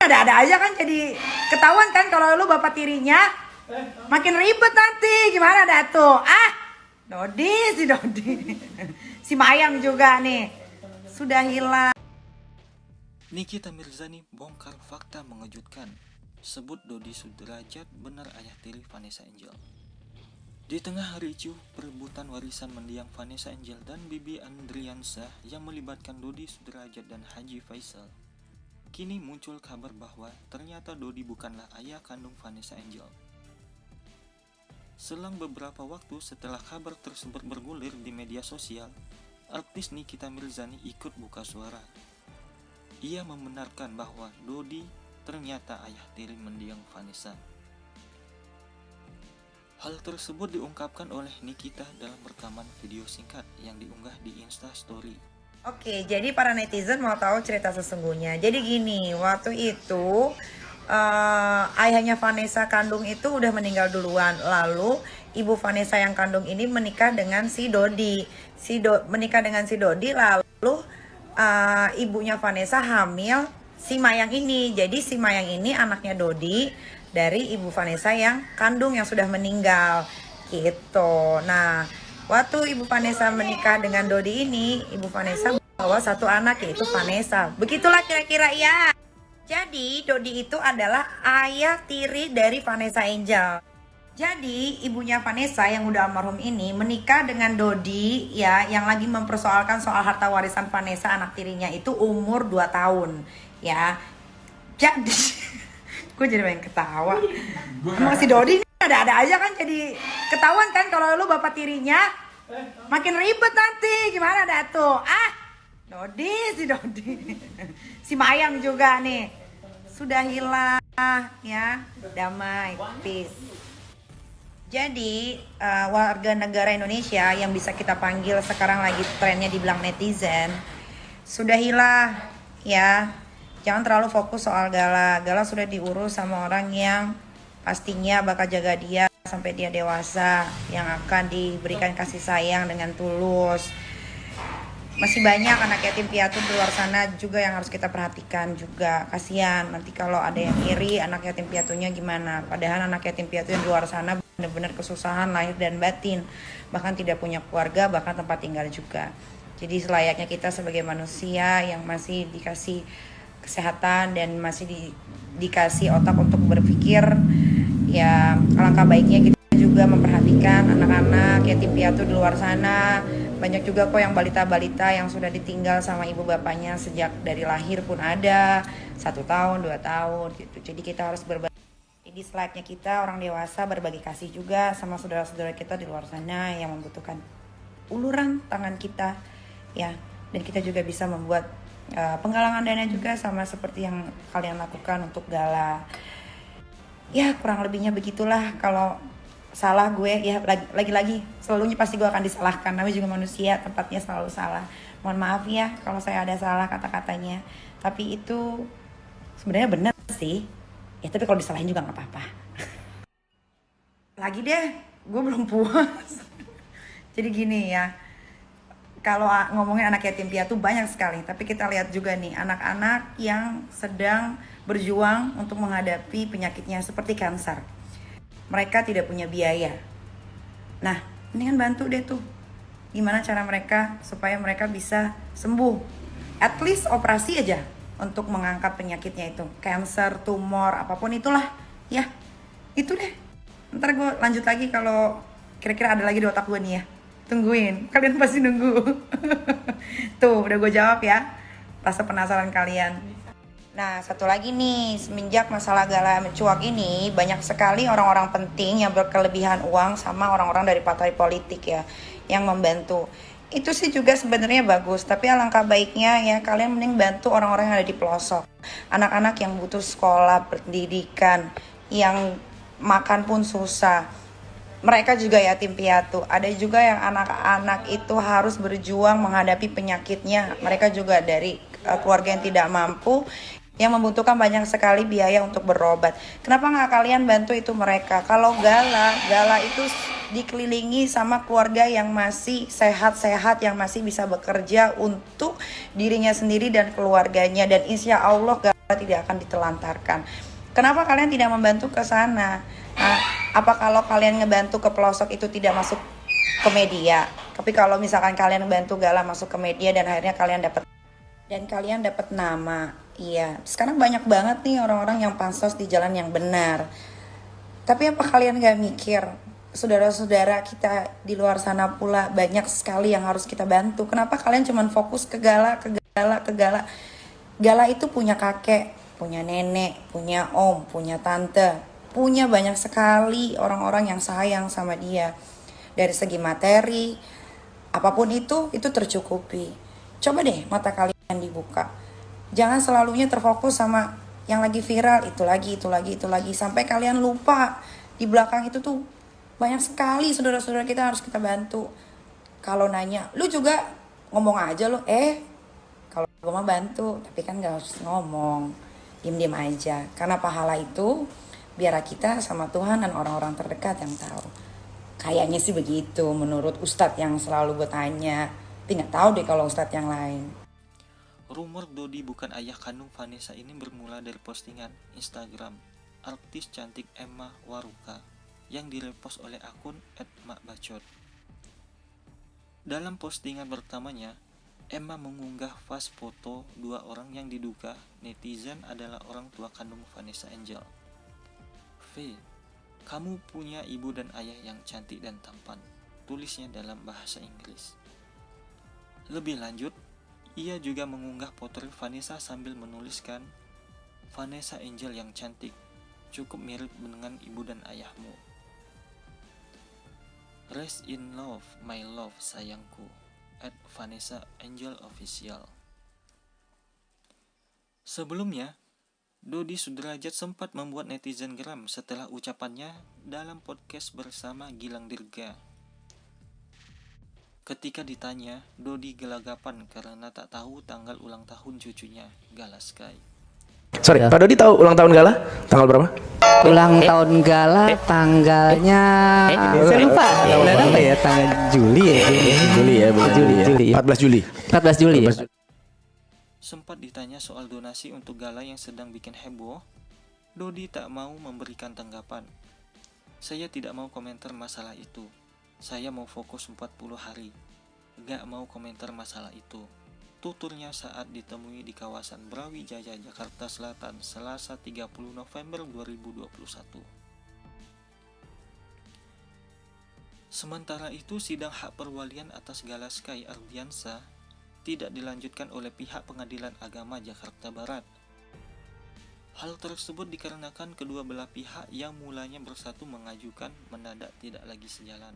Ada aja kan, jadi ketahuan kan kalau lu bapak tirinya. Makin ribet nanti. Gimana dah tuh? Si Dodi. Si Mayang juga nih. Sudah hilang. Nikita Mirzani bongkar fakta mengejutkan. Sebut Dodi Sudrajat benar ayah tiri Vanessa Angel. Di tengah ricuh perebutan warisan mendiang Vanessa Angel dan Bibi Andriansah yang melibatkan Dodi Sudrajat dan Haji Faisal, kini muncul kabar bahwa ternyata Dodi bukanlah ayah kandung Vanessa Angel. Selang beberapa waktu setelah kabar tersebut bergulir di media sosial, artis Nikita Mirzani ikut buka suara. Ia membenarkan bahwa Dodi ternyata ayah tiri mendiang Vanessa. Hal tersebut diungkapkan oleh Nikita dalam rekaman video singkat yang diunggah di Instastory. Oke, jadi para netizen mau tahu cerita sesungguhnya. Jadi gini, waktu itu ayahnya Vanessa kandung itu udah meninggal duluan. Lalu ibu Vanessa yang kandung ini menikah dengan si Dodi. Menikah dengan si Dodi, lalu ibunya Vanessa hamil si Mayang ini. Jadi si Mayang ini anaknya Dodi dari ibu Vanessa yang kandung yang sudah meninggal gitu. Nah, waktu ibu Vanessa menikah dengan Dodi ini, ibu Vanessa bawa satu anak yaitu Vanessa. Begitulah kira-kira ya. Jadi Dodi itu adalah ayah tiri dari Vanessa Angel. Jadi ibunya Vanessa yang udah almarhum ini menikah dengan Dodi ya, yang lagi mempersoalkan soal harta warisan Vanessa anak tirinya itu umur 2 tahun ya. Jadi gue jadi pengen ketawa. Emang si Dodi ini ada aja kan, jadi ketahuan kan kalau lu bapak tirinya. Makin ribet nanti. Gimana dah tuh? Si Dodi. Si Mayang juga nih. Sudah hilang ya. Damai, peace. Jadi warga negara Indonesia yang bisa kita panggil sekarang lagi trennya dibilang netizen, sudahilah ya. Jangan terlalu fokus soal Gala. Gala sudah diurus sama orang yang pastinya bakal jaga dia sampai dia dewasa, yang akan diberikan kasih sayang dengan tulus. Masih banyak anak yatim piatu di luar sana juga yang harus kita perhatikan juga. Kasihan nanti kalau ada yang iri anak yatim piatunya gimana. Padahal anak yatim piatu yang di luar sana benar-benar kesusahan lahir dan batin. Bahkan tidak punya keluarga, bahkan tempat tinggal juga. Jadi selayaknya kita sebagai manusia yang masih dikasih kesehatan dan masih dikasih otak untuk berpikir, ya alangkah baiknya kita juga memperhatikan anak-anak yatim piatu di luar sana. Banyak juga kok yang balita-balita yang sudah ditinggal sama ibu bapaknya sejak dari lahir pun ada, 1 tahun, 2 tahun gitu. Jadi kita harus berbagi. Jadi selayaknya kita orang dewasa berbagi kasih juga sama saudara-saudara kita di luar sana yang membutuhkan uluran tangan kita ya. Dan kita juga bisa membuat penggalangan dana juga sama seperti yang kalian lakukan untuk Gala. Ya kurang lebihnya begitulah. Kalau salah gue ya lagi-lagi selalunya pasti gue akan disalahkan. Namanya juga manusia, tempatnya selalu salah. Mohon maaf ya kalau saya ada salah kata-katanya. Tapi itu sebenarnya benar sih. Ya tapi kalau disalahin juga nggak apa-apa. Lagi deh, gue belum puas. Jadi gini ya. Kalau ngomongin anak yatim piatu banyak sekali, tapi kita lihat juga nih anak-anak yang sedang berjuang untuk menghadapi penyakitnya seperti kanker. Mereka tidak punya biaya. Nah, mendingan bantu deh tuh. Gimana cara mereka supaya mereka bisa sembuh? At least operasi aja untuk mengangkat penyakitnya itu. Kanker, tumor, apapun itulah. Ya, itu deh. Ntar gue lanjut lagi kalau kira-kira ada lagi di otak gue nih ya. Tungguin, kalian pasti nunggu. Tuh, udah gue jawab ya rasa penasaran kalian. Nah, satu lagi nih, semenjak masalah Gala mencuat ini, banyak sekali orang-orang penting yang berkelebihan uang sama orang-orang dari partai politik ya, yang membantu. Itu sih juga sebenarnya bagus, tapi alangkah baiknya ya kalian mending bantu orang-orang yang ada di pelosok. Anak-anak yang butuh sekolah, pendidikan, yang makan pun susah. Mereka juga yatim piatu. Ada juga yang anak-anak itu harus berjuang menghadapi penyakitnya. Mereka juga dari keluarga yang tidak mampu, yang membutuhkan banyak sekali biaya untuk berobat. Kenapa nggak kalian bantu itu mereka? Kalau Gala itu dikelilingi sama keluarga yang masih sehat-sehat, yang masih bisa bekerja untuk dirinya sendiri dan keluarganya. Dan insya Allah Gala tidak akan ditelantarkan. Kenapa kalian tidak membantu ke sana? Nah, apa kalau kalian ngebantu ke pelosok itu tidak masuk ke media? Tapi kalau misalkan kalian bantu Gala masuk ke media dan akhirnya kalian dapat nama. Iya, sekarang banyak banget nih orang-orang yang pansos di jalan yang benar. Tapi apa kalian gak mikir, saudara-saudara kita di luar sana pula banyak sekali yang harus kita bantu. Kenapa kalian cuma fokus ke Gala, ke Gala, ke Gala? Gala itu punya kakek, punya nenek, punya om, punya tante, punya banyak sekali orang-orang yang sayang sama dia. Dari segi materi, apapun itu tercukupi. Coba deh mata kalian dibuka. Jangan selalunya terfokus sama yang lagi viral, itu lagi, sampai kalian lupa di belakang itu tuh banyak sekali saudara-saudara kita harus kita bantu. Kalau nanya, lu juga ngomong aja lo, kalau gue mah bantu, tapi kan gak harus ngomong, diem-diem aja. Karena pahala itu biar kita sama Tuhan dan orang-orang terdekat yang tahu. Kayaknya sih begitu menurut Ustadz yang selalu gue tanya. Tapi gak tahu deh kalau Ustadz yang lain. Rumor Dodi bukan ayah kandung Vanessa ini bermula dari postingan Instagram artis cantik Emma Waruka yang direpost oleh akun @makbacot. Dalam postingan pertamanya, Emma mengunggah vas foto dua orang yang diduga netizen adalah orang tua kandung Vanessa Angel. V, kamu punya ibu dan ayah yang cantik dan tampan, tulisnya dalam bahasa Inggris. Lebih lanjut, ia juga mengunggah potret Vanessa sambil menuliskan, Vanessa Angel yang cantik, cukup mirip dengan ibu dan ayahmu. Rest in love, my love, sayangku. @Vanessa Angel Official. Sebelumnya, Dodi Sudrajat sempat membuat netizen geram setelah ucapannya dalam podcast bersama Gilang Dirga. Ketika ditanya, Dodi gelagapan karena tak tahu tanggal ulang tahun cucunya, Gala Sky. Sorry, Pak Dodi tahu ulang tahun Gala? Tanggal berapa? Ulang tahun Gala tanggalnya saya lupa. Bulan apa ya? Tanggal Juli ya? Juli ya, bulan Juli. 14 Juli. 14 Juli ya? Sempat ditanya soal donasi untuk Gala yang sedang bikin heboh, Dodi tak mau memberikan tanggapan. Saya tidak mau komentar masalah itu. Saya mau fokus 40 hari. Gak mau komentar masalah itu. Tuturnya saat ditemui di kawasan Brawijaya, Jakarta Selatan, Selasa 30 November 2021. Sementara itu, sidang hak perwalian atas Gala Sky Ardiansa tidak dilanjutkan oleh pihak Pengadilan Agama Jakarta Barat. Hal tersebut dikarenakan kedua belah pihak yang mulanya bersatu mengajukan mendadak tidak lagi sejalan.